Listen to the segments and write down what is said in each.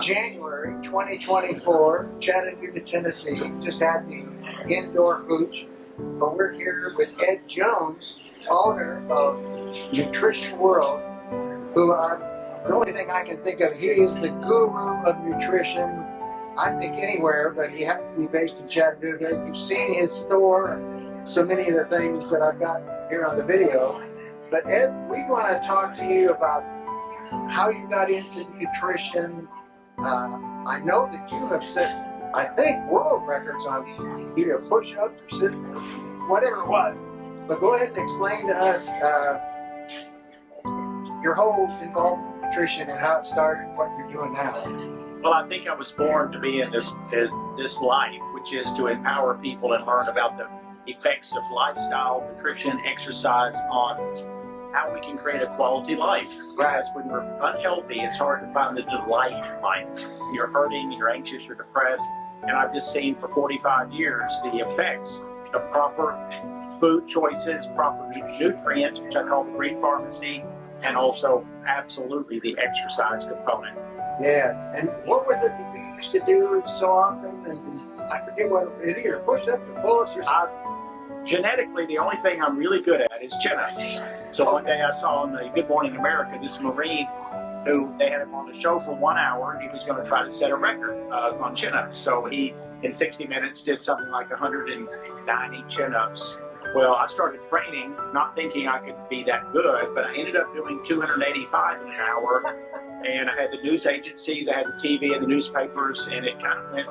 January 2024, Chattanooga, Tennessee. Just had the indoor hooch. But we're here with Ed Jones, owner of Nutrition World, who the only thing I can think of, he is the guru of nutrition, I think anywhere, but he happens to be based in Chattanooga. You've seen his store, so many of the things that I've got here on the video. But Ed, we want to talk to you about how you got into nutrition. I know that you have set, I think, world records on either push-ups or sit, whatever it was. But go ahead and explain to us your whole involvement in nutrition and how it started and what you're doing now. Well, I think I was born to be in this life, which is to empower people and learn about the effects of lifestyle, nutrition, exercise on how we can create a quality life. Right. Because when we're unhealthy, it's hard to find the delight in life. You're hurting, you're anxious, you're depressed, and I've just seen for 45 years the effects of proper food choices, proper nutrients, which I call the green pharmacy, and also absolutely the exercise component. Yeah, and what was it that you used to do so often? And I forget what it either pushed up or pull-ups or something. Genetically, the only thing I'm really good at is chin-ups. So one day I saw on the Good Morning America this Marine who they had him on the show for 1 hour, and he was going to try to set a record on chin-ups. So he, in 60 minutes, did something like 190 chin-ups. Well, I started training, not thinking I could be that good, but I ended up doing 285 in an hour. And I had the news agencies, I had the TV and the newspapers, and it kind of went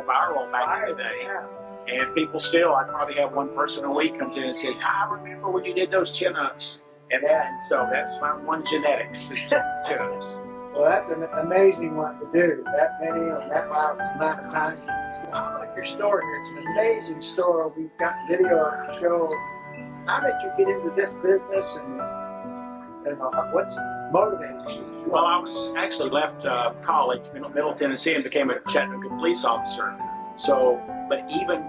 viral back in the day. Yeah. And people still, I probably have one person a week comes in and says, I remember when you did those chin-ups. And so that's my one genetics, is chin-ups. Well, that's an amazing one to do, that many on that amount of time. I like your store here. It's an amazing store. We've got video on the show. How did you get into this business, and what's motivated you? Well, I was actually left college, Middle Tennessee, and became a Chattanooga police officer. So, but even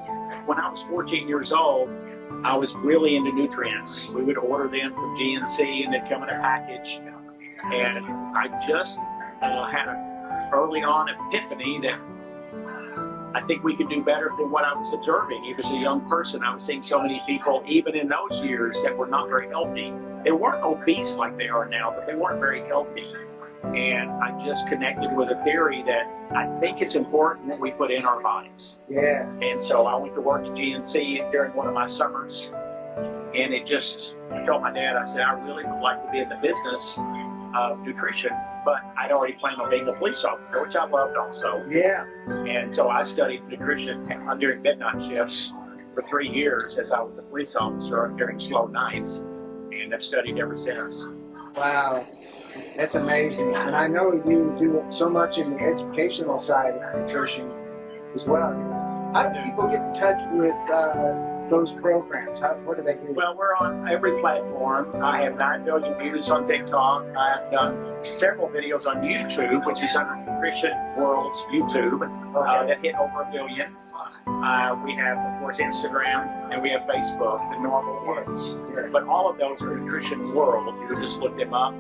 when I was 14 years old, I was really into nutrients. We would order them from GNC, and they'd come in a package. And I just had an early on epiphany that I think we could do better than what I was observing. Even as a young person, I was seeing so many people, even in those years, that were not very healthy. They weren't obese like they are now, but they weren't very healthy. And I just connected with a theory that I think it's important that we put in our bodies. Yes. And so I went to work at GNC during one of my summers, and I told my dad, I said, I really would like to be in the business of nutrition, but I'd already planned on being a police officer, which I loved also. Yeah. And so I studied nutrition during midnight shifts for 3 years as I was a police officer during slow nights, and I've studied ever since. Wow. That's amazing. And I know you do so much in the educational side of nutrition as well. How do people get in touch with those programs? What do they do? Well, we're on every platform. I have 9 million views on TikTok. I have done several videos on YouTube, which is under Nutrition World's YouTube, that hit over 1 million. We have, of course, Instagram, and we have Facebook, the normal ones. Yeah. But all of those are Nutrition World. You can just look them up.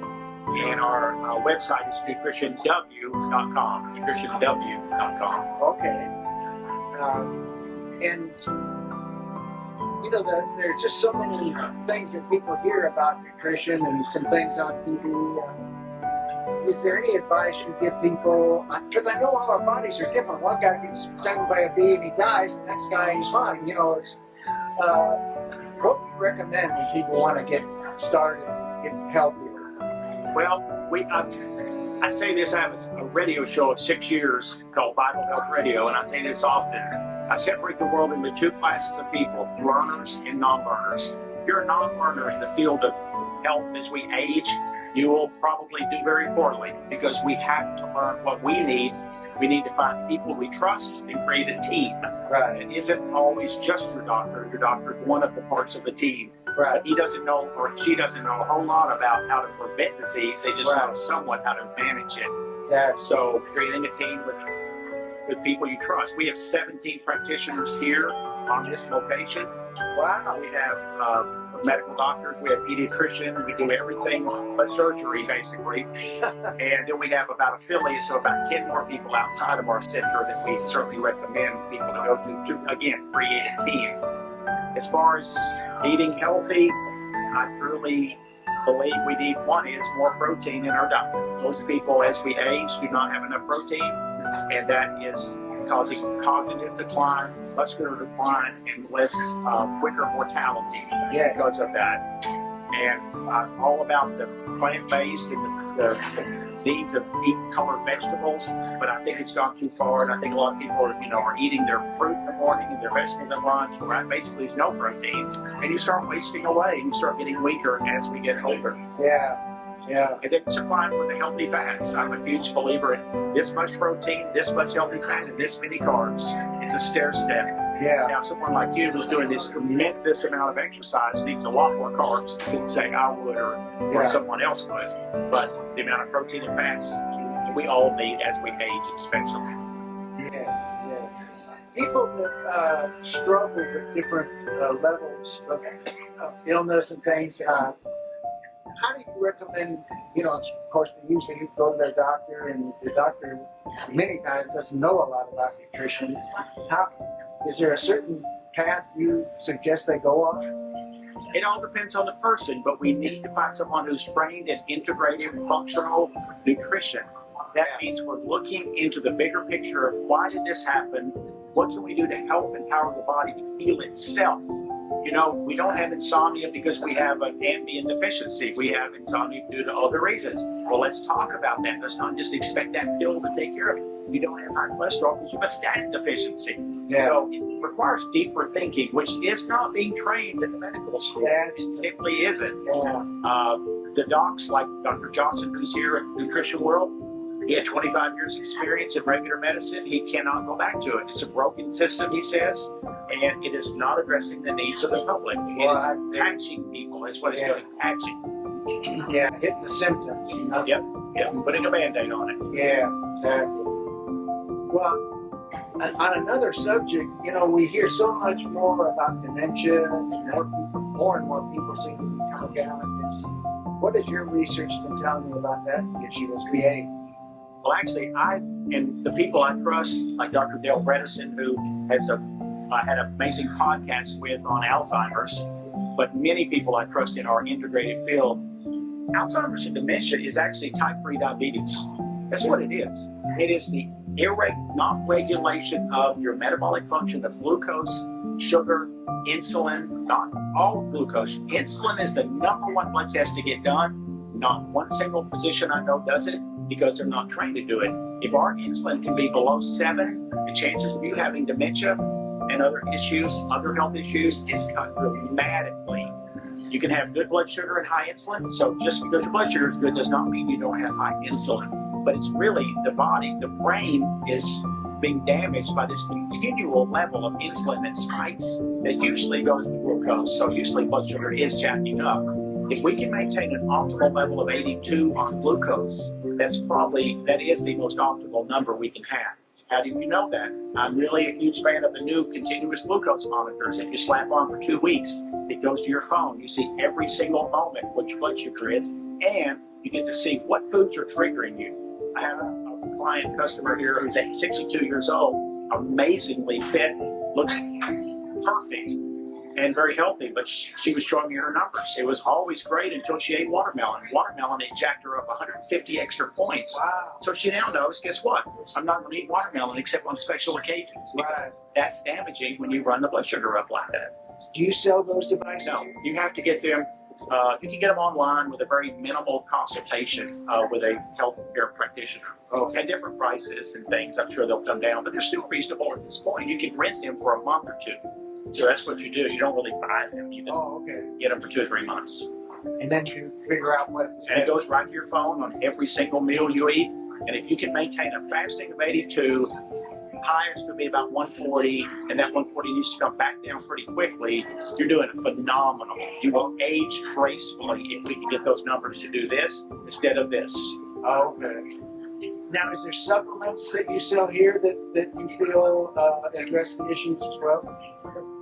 And our website is nutritionw.com. Nutritionw.com. Okay. And you know, there's just so many things that people hear about nutrition and some things on TV. Is there any advice you give people? Because I know all our bodies are different. One guy gets stung by a bee and he dies, the next guy he's fine. You know, it's what do you recommend when people want to get started, get healthier? Well, I say this, I have a radio show of 6 years called Bible Health Radio, and I say this often. I separate the world into 2 classes of people, learners and non-learners. If you're a non-learner in the field of health as we age, you will probably do very poorly because we have to learn what we need. We need to find people we trust and create a team. Right. It isn't always just your doctor. Your doctor is one of the parts of the team. Right. But he doesn't know, or she doesn't know a whole lot about how to prevent disease. They just know somewhat how to manage it. Exactly. So creating a team with people you trust. We have 17 practitioners here on this location. Wow. We have medical doctors, we have pediatricians, we do everything but surgery, basically. And then we have about affiliates, so about 10 more people outside of our center that we certainly recommend people to go to again, create a team. As far as eating healthy, I truly believe we need, one is more protein in our diet. Most people, as we age, do not have enough protein, and that is causing cognitive decline, muscular decline, and less quicker mortality because of that. And all about the plant-based and the need to eat colored vegetables, but I think it's gone too far, and I think a lot of people are eating their fruit in the morning and their vegetables at lunch, where basically there's no protein, and you start wasting away, and you start getting weaker as we get older. Yeah. And then supplying with the healthy fats. I'm a huge believer in this much protein, this much healthy fat, and this many carbs. It's a stair step. Yeah. Now, someone like you who's doing this tremendous amount of exercise needs a lot more carbs than, say, I would or someone else would. But the amount of protein and fats we all need as we age, especially. Yeah. People that struggle with different levels of illness and things, how do you recommend, of course, they usually go to their doctor, and the doctor many times doesn't know a lot about nutrition. Is there a certain path you suggest they go on? It all depends on the person, but we need to find someone who's trained in integrative functional nutrition. That means we're looking into the bigger picture of why did this happen? What can we do to help empower the body to heal itself? We don't have insomnia because we have an ambient deficiency. We have insomnia due to other reasons. Well, let's talk about that. Let's not just expect that pill to take care of it. You don't have high cholesterol because you have a statin deficiency. Yeah. So it requires deeper thinking, which is not being trained in the medical school. It simply isn't. Yeah. The docs, like Dr. Johnson, who's here at Nutrition World, he had 25 years experience in regular medicine. He cannot go back to it. It's a broken system, he says, and it is not addressing the needs of the public. It is patching people. That's what it's doing, patching. Yeah, hitting the symptoms. Yep, putting a Band-Aid on it. Yeah, exactly. Well, on another subject, we hear so much more about dementia, and more and more people seem to be coming down with this. What has your research been telling you about that issue as we age? Well, actually, and the people I trust, like Dr. Dale Bredesen, who has had an amazing podcast with on Alzheimer's, but many people I trust in our integrated field, Alzheimer's and dementia is actually type 3 diabetes. That's what it is. It is the non-regulation of your metabolic function of glucose, sugar, insulin, not all glucose. Insulin is the number one blood test to get done. Not one single physician I know does it, because they're not trained to do it. If our insulin can be below 7, the chances of you having dementia and other issues, other health issues, is cut dramatically. You can have good blood sugar and high insulin, so just because your blood sugar is good does not mean you don't have high insulin. But it's really the body, the brain is being damaged by this continual level of insulin that spikes that usually goes with glucose. So usually blood sugar is jacking up. If we can maintain an optimal level of 82 on glucose, that is the most optimal number we can have. How do you know that? I'm really a huge fan of the new continuous glucose monitors. If you slap on for 2 weeks, it goes to your phone. You see every single moment what your blood sugar is, and you get to see what foods are triggering you. I have a customer here who's 62 years old, amazingly fit, looks perfect, and very healthy, but she was showing me her numbers. It was always great until she ate watermelon. Watermelon, it jacked her up 150 extra points. Wow. So she now knows, guess what? I'm not going to eat watermelon except on special occasions. Right. That's damaging when you run the blood sugar up like that. Do you sell those devices? No, you have to get them. You can get them online with a very minimal consultation with a healthcare practitioner. At different prices and things. I'm sure they'll come down, but they're still reasonable at this point. You can rent them for a month or two. So that's what you do. You don't really buy them. You just get them for 2 or 3 months. And then you figure out what it's. And it goes right to your phone on every single meal you eat. And if you can maintain a fasting of 82, highest would be about 140, and that 140 needs to come back down pretty quickly, you're doing phenomenal. You will age gracefully if we can get those numbers to do this instead of this. Okay. Now, is there supplements that you sell here that you feel address the issues as well?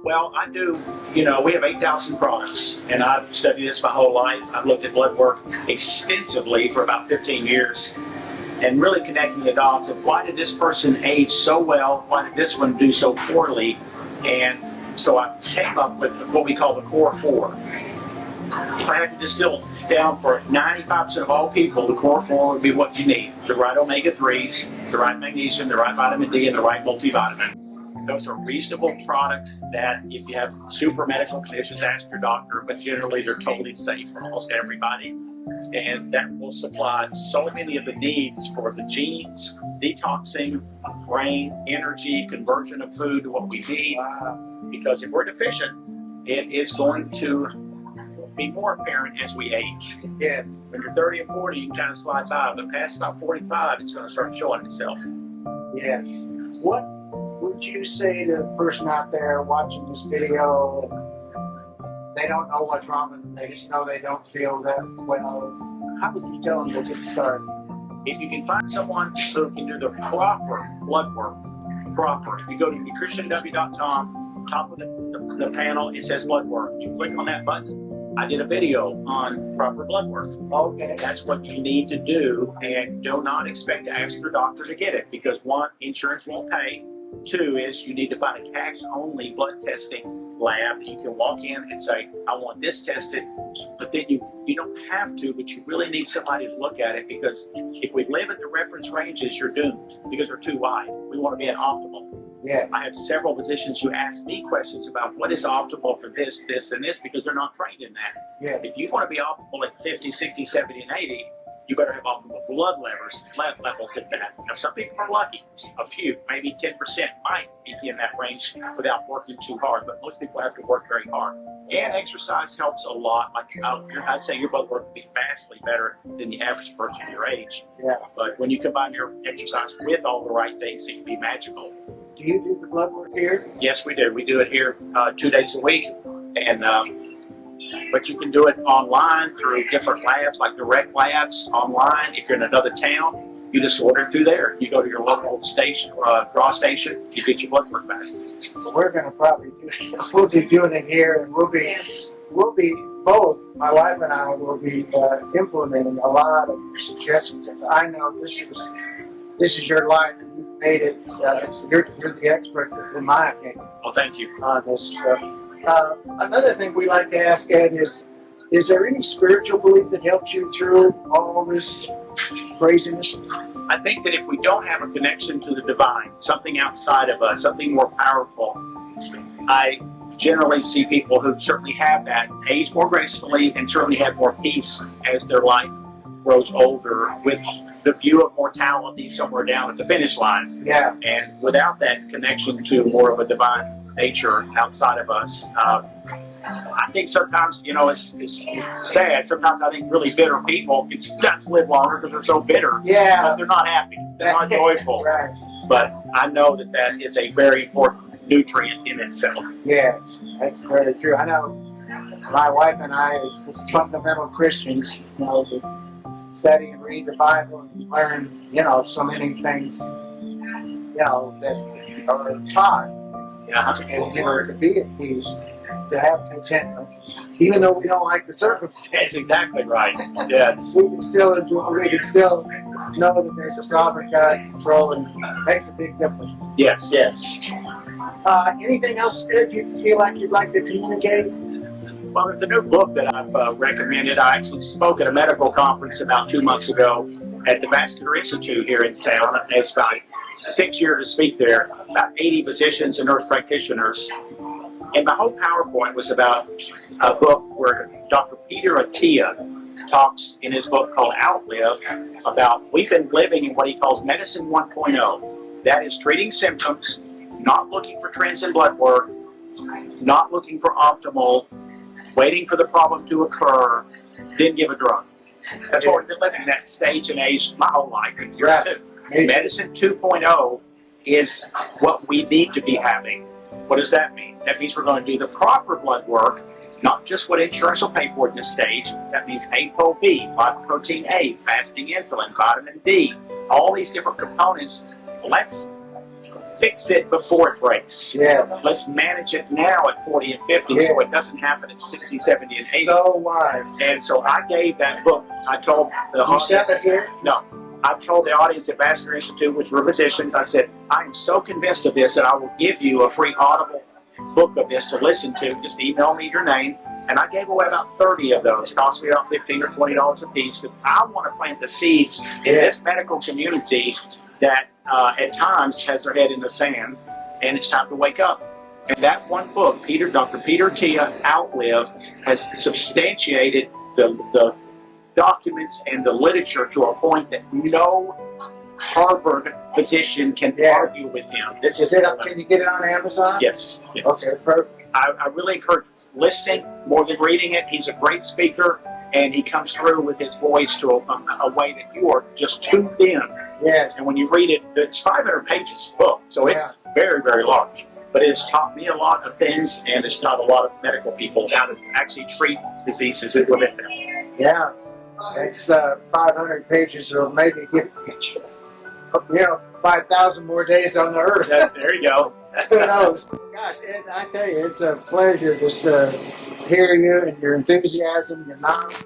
Well, I do. You know, we have 8,000 products, and I've studied this my whole life. I've looked at blood work extensively for about 15 years, and really connecting the dots of why did this person age so well, why did this one do so poorly, and so I came up with what we call the core four. If I had to distill down for 95% of all people, the core four would be what you need. The right omega-3s, the right magnesium, the right vitamin D, and the right multivitamin. Those are reasonable products that if you have super medical conditions, ask your doctor, but generally they're totally safe for almost everybody. And that will supply so many of the needs for the genes, detoxing, brain, energy, conversion of food to what we need. Because if we're deficient, it is going to be more apparent as we age. Yes. When you're 30 and 40, you can kind of slide by, but past about 45, it's going to start showing itself. Yes. What would you say to the person out there watching this video? They don't know what's wrong with them. They just know they don't feel that well. How would you tell them to get started? If you can find someone who can do the proper blood work, if you go to nutritionw.com, top of the panel, it says blood work. You click on that button. I did a video on proper blood work. Okay. That's what you need to do, and do not expect to ask your doctor to get it, because one, insurance won't pay. Two is you need to find a cash-only blood testing lab that you can walk in and say, I want this tested, but then you don't have to, but you really need somebody to look at it, because if we live in the reference ranges, you're doomed, because they're too wide. We want to be at optimal. Yeah. I have several physicians who ask me questions about what is optimal for this, this, and this, because they're not trained in that. Yeah. If you want to be optimal at 50, 60, 70, and 80, you better have optimal blood levels at that. Now, some people are lucky. A few, maybe 10% might be in that range without working too hard, but most people have to work very hard. And exercise helps a lot. Like I'd say your blood work would be vastly better than the average person your age. Yeah. But when you combine your exercise with all the right things, it can be magical. Do you do the blood work here? Yes, we do. We do it here 2 days a week, and but you can do it online through different labs, like the rec labs online. If you're in another town, you just order it through there. You go to your local station, draw station, you get your blood work back. So we're going to probably we'll be doing it here, and we'll be both. My wife and I will be implementing a lot of your suggestions. I know this is your life. You've made it. You're the expert, in my opinion. Well, thank you. On this stuff. Another thing we like to ask, Ed, is there any spiritual belief that helps you through all this craziness? I think that if we don't have a connection to the divine, something outside of us, something more powerful, I generally see people who certainly have that age more gracefully and certainly have more peace as their life grows older, with the view of mortality somewhere down at the finish line. Yeah. And without that connection to more of a divine nature outside of us, I think sometimes, it's sad. Sometimes I think really bitter people can sometimes live longer because they're so bitter. Yeah. They're not happy. They're not joyful. Right. But I know that is a very important nutrient in itself. Yes, that's very true. I know my wife and I, as fundamental Christians, we study and read the Bible and learn, so many things, that are taught. And to be at peace, to have contentment, even though we don't like the circumstances. That's exactly right. Yes. We can still enjoy. We can still know that there's a sovereign God in control, and it makes a big difference. Yes. Anything else if you feel like you'd like to communicate? Well, there's a new book that I've recommended. I actually spoke at a medical conference about 2 months ago at the Vascular Institute here in town. It's about 6 years to speak there, about 80 physicians and nurse practitioners. And my whole PowerPoint was about a book where Dr. Peter Attia talks in his book called Outlive about we've been living in what he calls medicine 1.0. That is treating symptoms, not looking for trends in blood work, not looking for optimal, waiting for the problem to occur, then give a drug. That's what we've been living in that stage and age my whole life. And yours too. Medicine 2.0 is what we need to be having. What does that mean? That means we're going to do the proper blood work not just what insurance will pay for at this stage. That means ApoB, protein A, fasting insulin, vitamin D, all these different components. Let's fix it before it breaks. Yes. Let's manage it now at 40 and 50 so it doesn't happen at 60, 70, and 80. So wise. And so I gave that book. I told the You said audience. it here? No. I told the audience at Vascular Institute, which were physicians, I said, I am so convinced of this that I will give you a free Audible book of this to listen to. Just email me your name. And I gave away about 30 of those. It cost me about $15 or $20 a piece. But I want to plant the seeds in this medical community that at times has their head in the sand, and it's time to wake up. And that one book, Dr. Peter Tia, Outlive, has substantiated the documents and the literature to a point that no Harvard physician can argue with him. This is Can you get it on Amazon? Yes. Okay, perfect. I really encourage listening more than reading it. He's a great speaker, and he comes through with his voice to a way that you are just tuned in. Yes. And when you read it, it's 500 pages book, so it's very, very large. But it has taught me a lot of things, and it's taught a lot of medical people how to actually treat diseases and prevent them. Yeah. It's 500 pages, or maybe give 5,000 more days on the earth. There you go. Who knows? Gosh, I tell you, it's a pleasure just to hear you and your enthusiasm, your knowledge.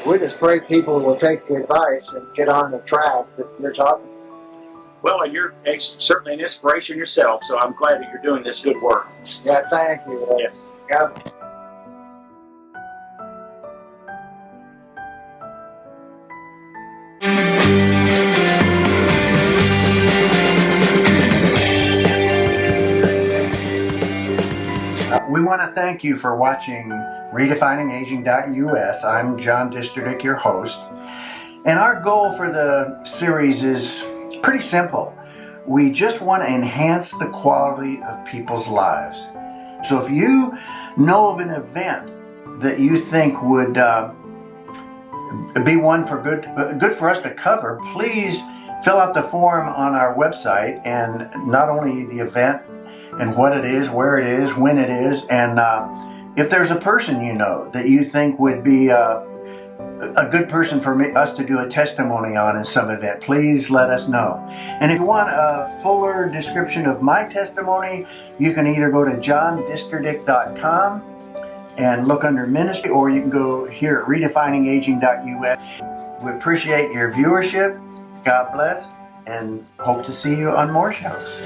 We just pray people will take the advice and get on the track that you're talking. Well, and you're certainly an inspiration yourself, so I'm glad that you're doing this good work. Yeah, thank you. Yes. God. We want to thank you for watching RedefiningAging.us. I'm John Disterdick, your host. And our goal for the series is pretty simple. We just want to enhance the quality of people's lives. So if you know of an event that you think would be one for good for us to cover, please fill out the form on our website, and not only the event and what it is, where it is, when it is, and if there's a person you know that you think would be a good person for us to do a testimony on in some event, please let us know. And if you want a fuller description of my testimony, you can either go to johndisterdick.com and look under ministry, or you can go here at redefiningaging.us. We appreciate your viewership. God bless, and hope to see you on more shows.